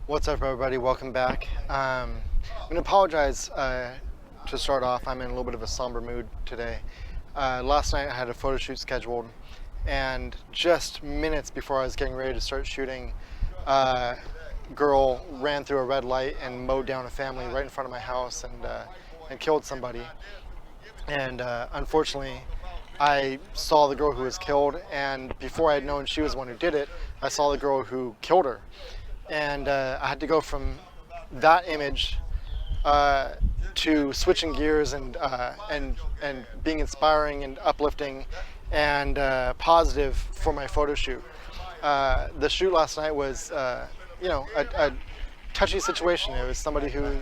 What's up, everybody? Welcome back. I'm going to apologize to start off. I'm in a little bit of a somber mood today. Last night I had a photo shoot scheduled, and just minutes before I was getting ready to start shooting, a girl ran through a red light and mowed down a family right in front of my house and killed somebody. And unfortunately, I saw the girl who was killed, and before I had known she was the one who did it, I saw the girl who killed her. And I had to go from that image to switching gears and being inspiring and uplifting and positive for my photo shoot. The shoot last night was, a touchy situation. It was somebody who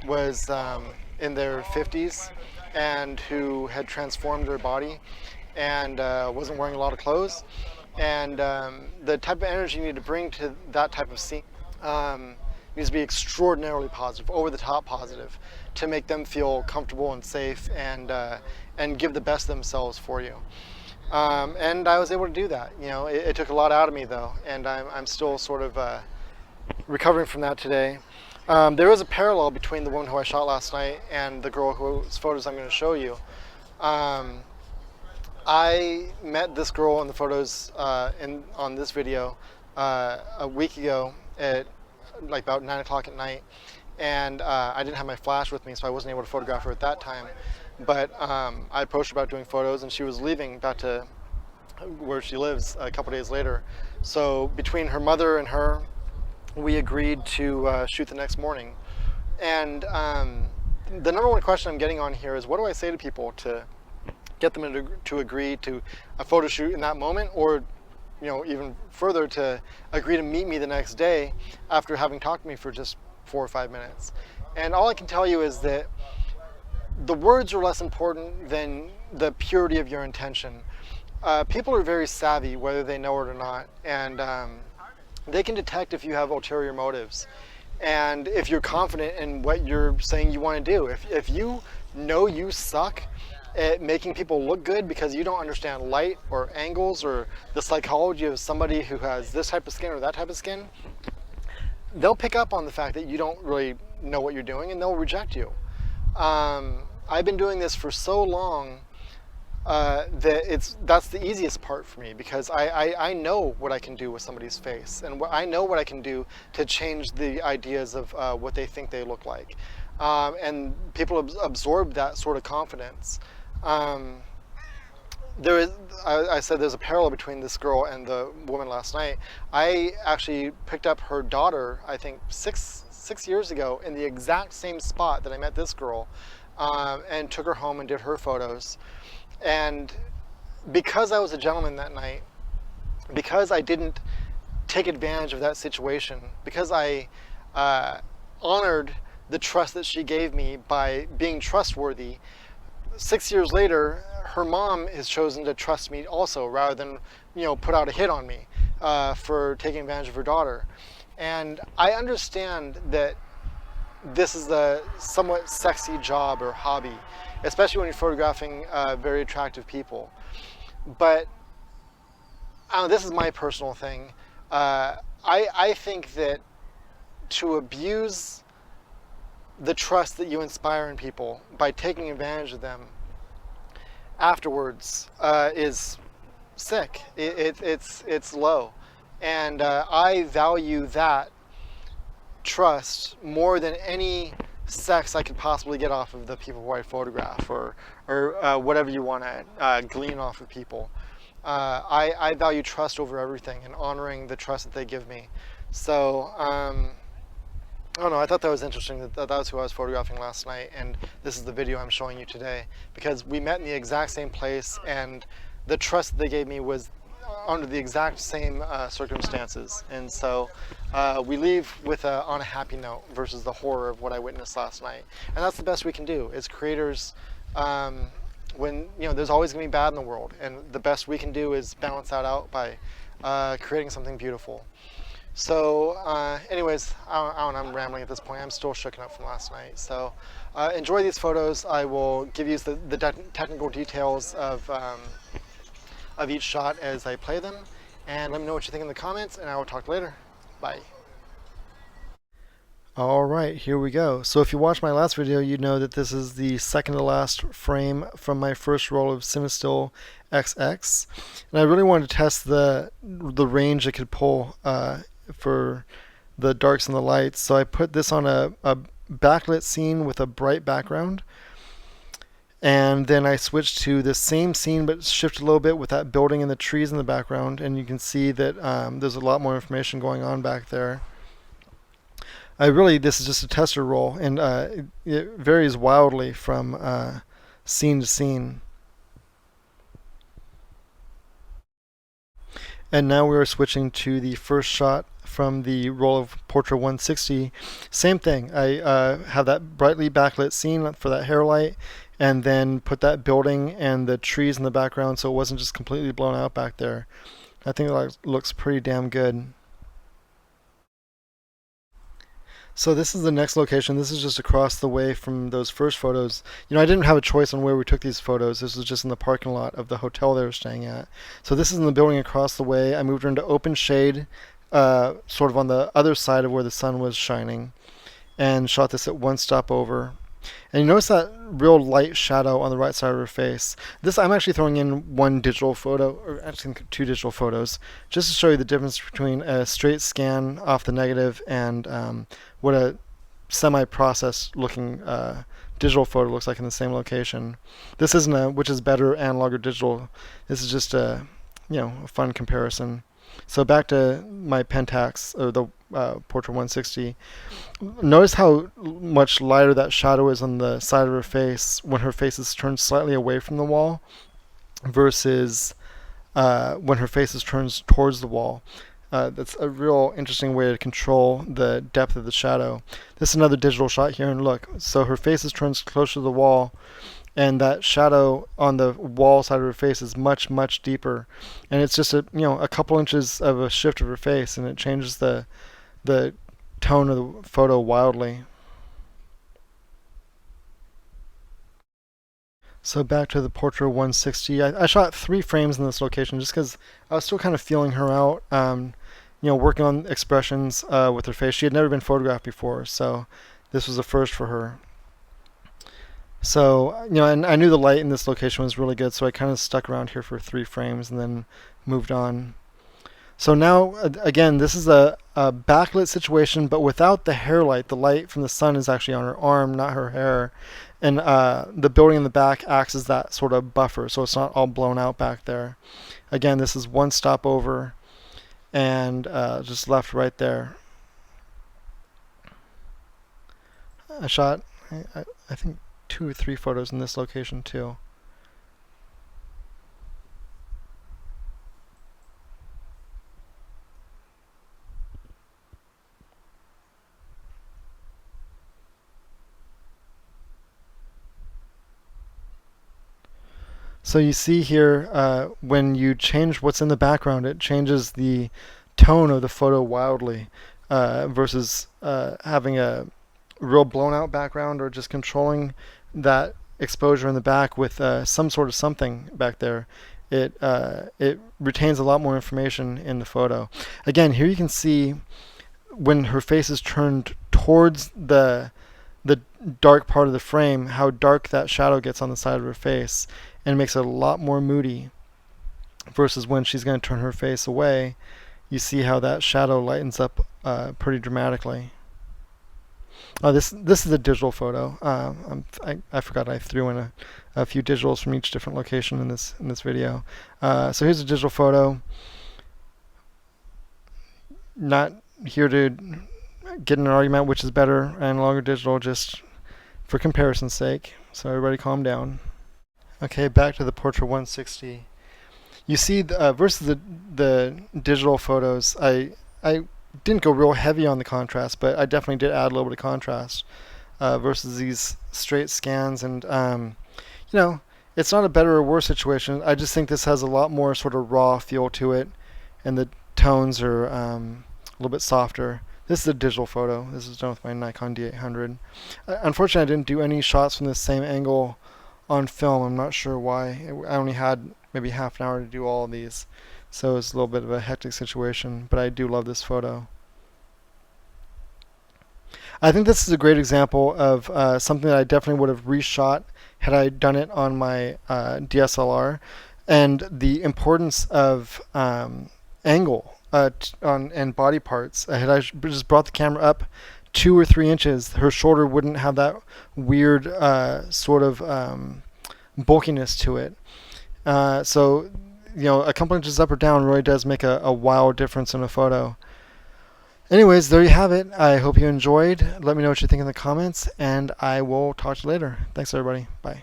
was in their 50s and who had transformed their body and wasn't wearing a lot of clothes. And the type of energy you need to bring to that type of scene needs to be extraordinarily positive, over the top positive, to make them feel comfortable and safe and give the best of themselves for you. And I was able to do that. It took a lot out of me though, and I'm still sort of recovering from that today. There is a parallel between the woman who I shot last night and the girl whose photos I'm going to show you. I met this girl in the photos on this video a week ago at like about 9 o'clock at night, and I didn't have my flash with me, so I wasn't able to photograph her at that time. But I approached her about doing photos, and she was leaving back to where she lives a couple days later. So between her mother and her, we agreed to shoot the next morning. And the number one question I'm getting on here is, what do I say to people to get them to agree to a photo shoot in that moment, or even further, to agree to meet me the next day after having talked to me for just 4 or 5 minutes. And all I can tell you is that the words are less important than the purity of your intention. People are very savvy, whether they know it or not, and they can detect if you have ulterior motives. And if you're confident in what you're saying you want to do, if you know you suck at making people look good because you don't understand light or angles or the psychology of somebody who has this type of skin or that type of skin, they'll pick up on the fact that you don't really know what you're doing, and they'll reject you. I've been doing this for so long that that's the easiest part for me, because I know what I can do with somebody's face, and I know what I can do to change the ideas of what they think they look like. And people absorb that sort of confidence. I said there's a parallel between this girl and the woman last night. I actually picked up her daughter, I think six years ago, in the exact same spot that I met this girl, and took her home and did her photos. And because I was a gentleman that night, because I didn't take advantage of that situation, because I honored the trust that she gave me by being trustworthy, 6 years later, her mom has chosen to trust me also, rather than put out a hit on me for taking advantage of her daughter. And I understand that this is a somewhat sexy job or hobby, especially when you're photographing very attractive people. But this is my personal thing. I think that to abuse the trust that you inspire in people by taking advantage of them afterwards is sick. It's low, and I value that trust more than any sex I could possibly get off of the people who I photograph, or whatever you want to glean off of people. I value trust over everything, and honoring the trust that they give me. So I don't know, I thought that was interesting that that was who I was photographing last night, and this is the video I'm showing you today, because we met in the exact same place, and the trust that they gave me was under the exact same circumstances. And so we leave with on a happy note versus the horror of what I witnessed last night. And that's the best we can do as creators. When there's always going to be bad in the world, and the best we can do is balance that out by creating something beautiful. So anyways, I'm rambling at this point. I'm still shooken up from last night. So enjoy these photos. I will give you the technical details of each shot as I play them. And let me know what you think in the comments, and I will talk later. Bye. Alright, here we go. So if you watched my last video, you know that this is the second to last frame from my first roll of CineStill XX. And I really wanted to test the range it could pull for the darks and the lights. So I put this on a backlit scene with a bright background. And then I switched to the same scene but shifted a little bit with that building and the trees in the background. And you can see that there's a lot more information going on back there. This is just a tester roll, and it varies wildly from scene to scene. And now we are switching to the first shot from the roll of Portra 160. Same thing. I have that brightly backlit scene for that hair light, and then put that building and the trees in the background so it wasn't just completely blown out back there. I think it looks pretty damn good. So this is the next location. This is just across the way from those first photos. You know, I didn't have a choice on where we took these photos. This was just in the parking lot of the hotel they were staying at. So this is in the building across the way. I moved her into open shade, sort of on the other side of where the sun was shining, and shot this at one stop over. And you notice that real light shadow on the right side of her face. I'm actually throwing in one digital photo, or actually two digital photos, just to show you the difference between a straight scan off the negative and what a semi-processed looking digital photo looks like in the same location. This isn't a which is better, analog or digital. This is just a a fun comparison. So back to my Pentax, or the Portra 160. Notice how much lighter that shadow is on the side of her face when her face is turned slightly away from the wall versus when her face is turned towards the wall. That's a real interesting way to control the depth of the shadow. This is another digital shot here, and look, so her face is turned closer to the wall, and that shadow on the wall side of her face is much, much deeper. And it's just a couple inches of a shift of her face, and it changes the tone of the photo wildly. So back to the Portra 160. I shot 3 frames in this location just because I was still kind of feeling her out. Working on expressions with her face. She had never been photographed before, so this was a first for her. So, and I knew the light in this location was really good, so I kind of stuck around here for 3 frames and then moved on. So now, again, this is a backlit situation, but without the hair light. The light from the sun is actually on her arm, not her hair. And the building in the back acts as that sort of buffer, so it's not all blown out back there. Again, this is one stop over, and just left right there. I shot, I think, 2 or 3 photos in this location too. So you see here, when you change what's in the background, it changes the tone of the photo wildly, versus having a real blown out background or just controlling that exposure in the back with some sort of something back there. It retains a lot more information in the photo. Again, here you can see when her face is turned towards the dark part of the frame, how dark that shadow gets on the side of her face, and makes it a lot more moody. Versus when she's going to turn her face away, you see how that shadow lightens up pretty dramatically. This is a digital photo. I forgot I threw in a few digitals from each different location in this video. So here's a digital photo. Not here to get in an argument which is better, analog or digital, just for comparison's sake. So everybody calm down. Okay, back to the Portra 160. You see, versus the digital photos, I didn't go real heavy on the contrast, but I definitely did add a little bit of contrast versus these straight scans. And it's not a better or worse situation. I just think this has a lot more sort of raw feel to it, and the tones are a little bit softer. This is a digital photo. This is done with my Nikon D800. Unfortunately, I didn't do any shots from the same angle on film. I'm not sure why. I only had maybe half an hour to do all of these, so it's a little bit of a hectic situation, but I do love this photo. I think this is a great example of something that I definitely would have reshot had I done it on my DSLR, and the importance of angle and body parts. Had I just brought the camera up 2 or 3 inches, her shoulder wouldn't have that weird sort of bulkiness to it. So, a couple inches up or down really does make a wow difference in a photo. Anyways, there you have it. I hope you enjoyed. Let me know what you think in the comments, and I will talk to you later. Thanks, everybody. Bye.